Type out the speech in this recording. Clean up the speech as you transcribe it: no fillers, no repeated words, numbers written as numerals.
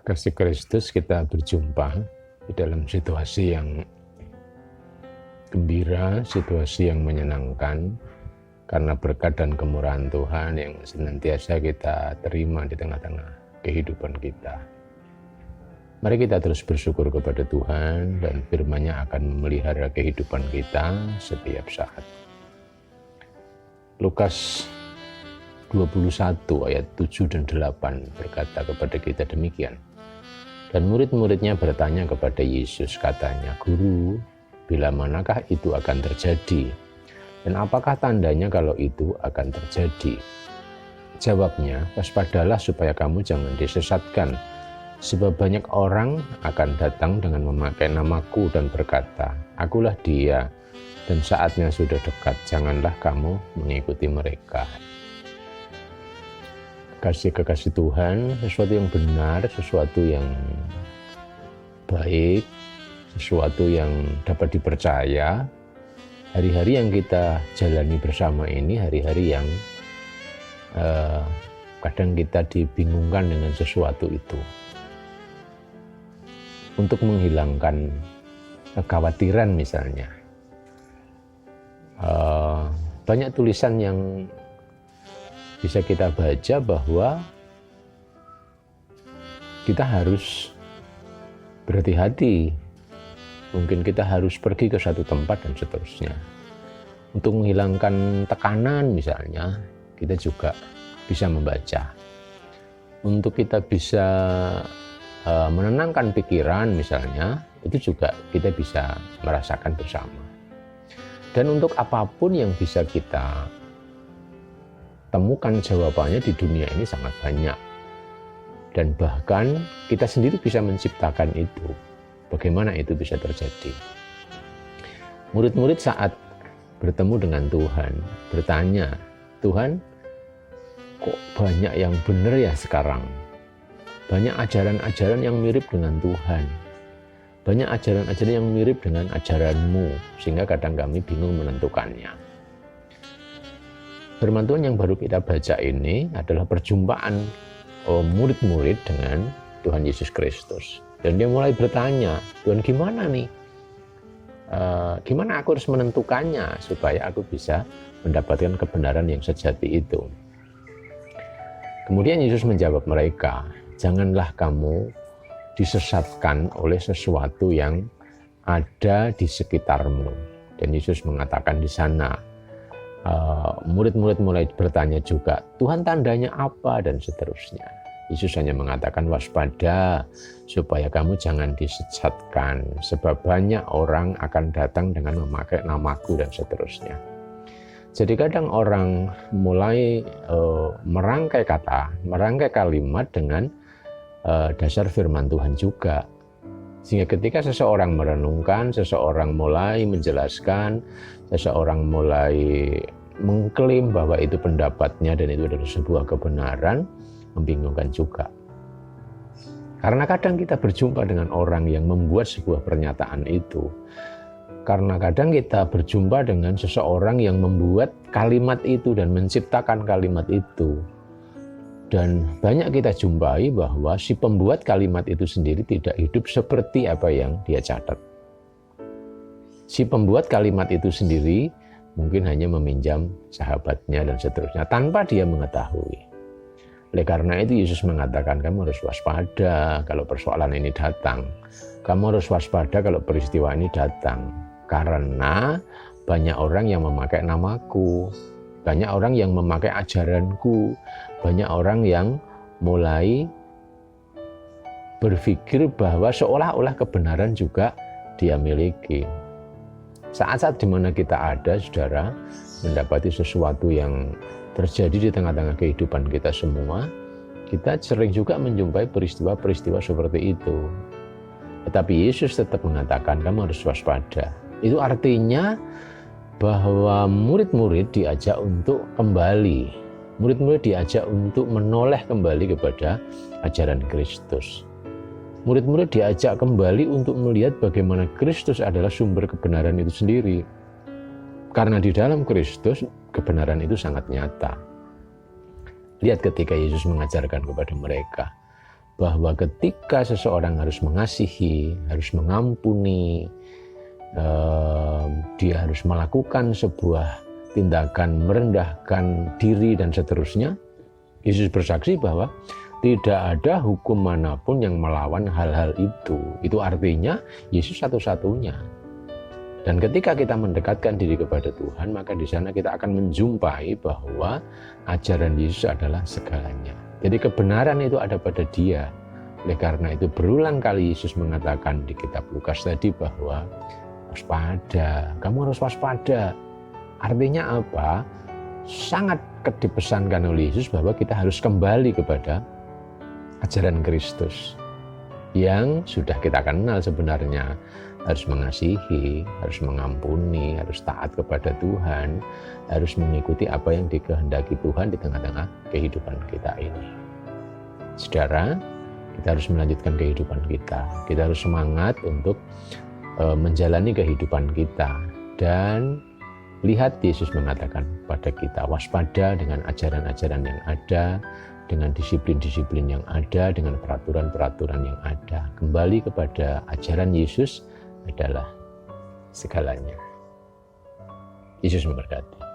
Kasih Kristus, kita berjumpa di dalam situasi yang gembira, situasi yang menyenangkan, karena berkat dan kemurahan Tuhan yang senantiasa kita terima di tengah-tengah kehidupan kita. Mari kita terus bersyukur kepada Tuhan, dan firman-Nya akan memelihara kehidupan kita setiap saat. Lukas 21 ayat 7 dan 8 berkata kepada kita demikian. Dan murid-muridnya bertanya kepada Yesus, katanya, "Guru, bila manakah itu akan terjadi? Dan apakah tandanya kalau itu akan terjadi?" Jawabnya, "Waspadalah supaya kamu jangan disesatkan. Sebab banyak orang akan datang dengan memakai namaku dan berkata, 'Akulah dia,' dan saatnya sudah dekat, janganlah kamu mengikuti mereka." Kekasih Tuhan, sesuatu yang benar, sesuatu yang baik, sesuatu yang dapat dipercaya. Hari-hari yang kita jalani bersama ini, hari-hari yang kadang kita dibingungkan dengan sesuatu itu. Untuk menghilangkan kekhawatiran misalnya, banyak tulisan yang bisa kita baca bahwa kita harus berhati-hati. Mungkin kita harus pergi ke satu tempat dan seterusnya. Untuk menghilangkan tekanan misalnya, kita juga bisa membaca. Untuk kita bisa menenangkan pikiran misalnya, itu juga kita bisa merasakan bersama. Dan untuk apapun yang bisa kita temukan jawabannya di dunia ini sangat banyak. Dan bahkan kita sendiri bisa menciptakan itu. Bagaimana itu bisa terjadi? Murid-murid saat bertemu dengan Tuhan bertanya, "Tuhan, kok banyak yang benar ya sekarang? Banyak ajaran-ajaran yang mirip dengan Tuhan. Banyak ajaran-ajaran yang mirip dengan ajaran-Mu, sehingga kadang kami bingung menentukannya." Firman Tuhan yang baru kita baca ini adalah perjumpaan murid-murid dengan Tuhan Yesus Kristus. Dan dia mulai bertanya, "Tuhan, gimana nih? Gimana aku harus menentukannya supaya aku bisa mendapatkan kebenaran yang sejati itu?" Kemudian Yesus menjawab mereka, "Janganlah kamu disesatkan oleh sesuatu yang ada di sekitarmu." Dan Yesus mengatakan di sana, murid-murid mulai bertanya juga, "Tuhan, tandanya apa?" dan seterusnya. Yesus hanya mengatakan, "Waspada supaya kamu jangan disesatkan, sebab banyak orang akan datang dengan memakai namaku," dan seterusnya. Jadi kadang orang mulai merangkai kata, merangkai kalimat dengan dasar firman Tuhan juga. Sehingga ketika seseorang merenungkan, seseorang mulai menjelaskan, seseorang mulai mengklaim bahwa itu pendapatnya dan itu adalah sebuah kebenaran, membingungkan juga. Karena kadang kita berjumpa dengan orang yang membuat sebuah pernyataan itu. Karena kadang kita berjumpa dengan seseorang yang membuat kalimat itu dan menciptakan kalimat itu. Dan banyak kita jumpai bahwa si pembuat kalimat itu sendiri tidak hidup seperti apa yang dia catat. Si pembuat kalimat itu sendiri mungkin hanya meminjam sahabatnya dan seterusnya tanpa dia mengetahui. Oleh karena itu Yesus mengatakan, kamu harus waspada kalau persoalan ini datang. Kamu harus waspada kalau peristiwa ini datang. Karena banyak orang yang memakai namaku. Banyak orang yang memakai ajaranku. Banyak orang yang mulai berpikir bahwa seolah-olah kebenaran juga dia miliki. Saat-saat di mana kita ada, saudara, mendapati sesuatu yang terjadi di tengah-tengah kehidupan kita semua, kita sering juga menjumpai peristiwa-peristiwa seperti itu. Tetapi Yesus tetap mengatakan, kamu harus waspada. Itu artinya bahwa murid-murid diajak untuk kembali. Murid-murid diajak untuk menoleh kembali kepada ajaran Kristus. Murid-murid diajak kembali untuk melihat bagaimana Kristus adalah sumber kebenaran itu sendiri. Karena di dalam Kristus, kebenaran itu sangat nyata. Lihat ketika Yesus mengajarkan kepada mereka, bahwa ketika seseorang harus mengasihi, harus mengampuni, dia harus melakukan sebuah tindakan merendahkan diri dan seterusnya, Yesus bersaksi bahwa tidak ada hukum manapun yang melawan hal-hal itu. Itu artinya Yesus satu-satunya. Dan ketika kita mendekatkan diri kepada Tuhan, maka di sana kita akan menjumpai bahwa ajaran Yesus adalah segalanya. Jadi kebenaran itu ada pada Dia. Oleh karena itu berulang kali Yesus mengatakan di kitab Lukas tadi bahwa waspada, kamu harus waspada. Artinya apa? Sangat dipesankan oleh Yesus bahwa kita harus kembali kepada ajaran Kristus yang sudah kita kenal sebenarnya. Harus mengasihi, harus mengampuni, harus taat kepada Tuhan, harus mengikuti apa yang dikehendaki Tuhan di tengah-tengah kehidupan kita ini. Saudara, kita harus melanjutkan kehidupan kita. Kita harus semangat untuk menjalani kehidupan kita. Dan lihat Yesus mengatakan pada kita, waspada dengan ajaran-ajaran yang ada, dengan disiplin-disiplin yang ada, dengan peraturan-peraturan yang ada. Kembali kepada ajaran Yesus adalah segalanya. Yesus memberkati.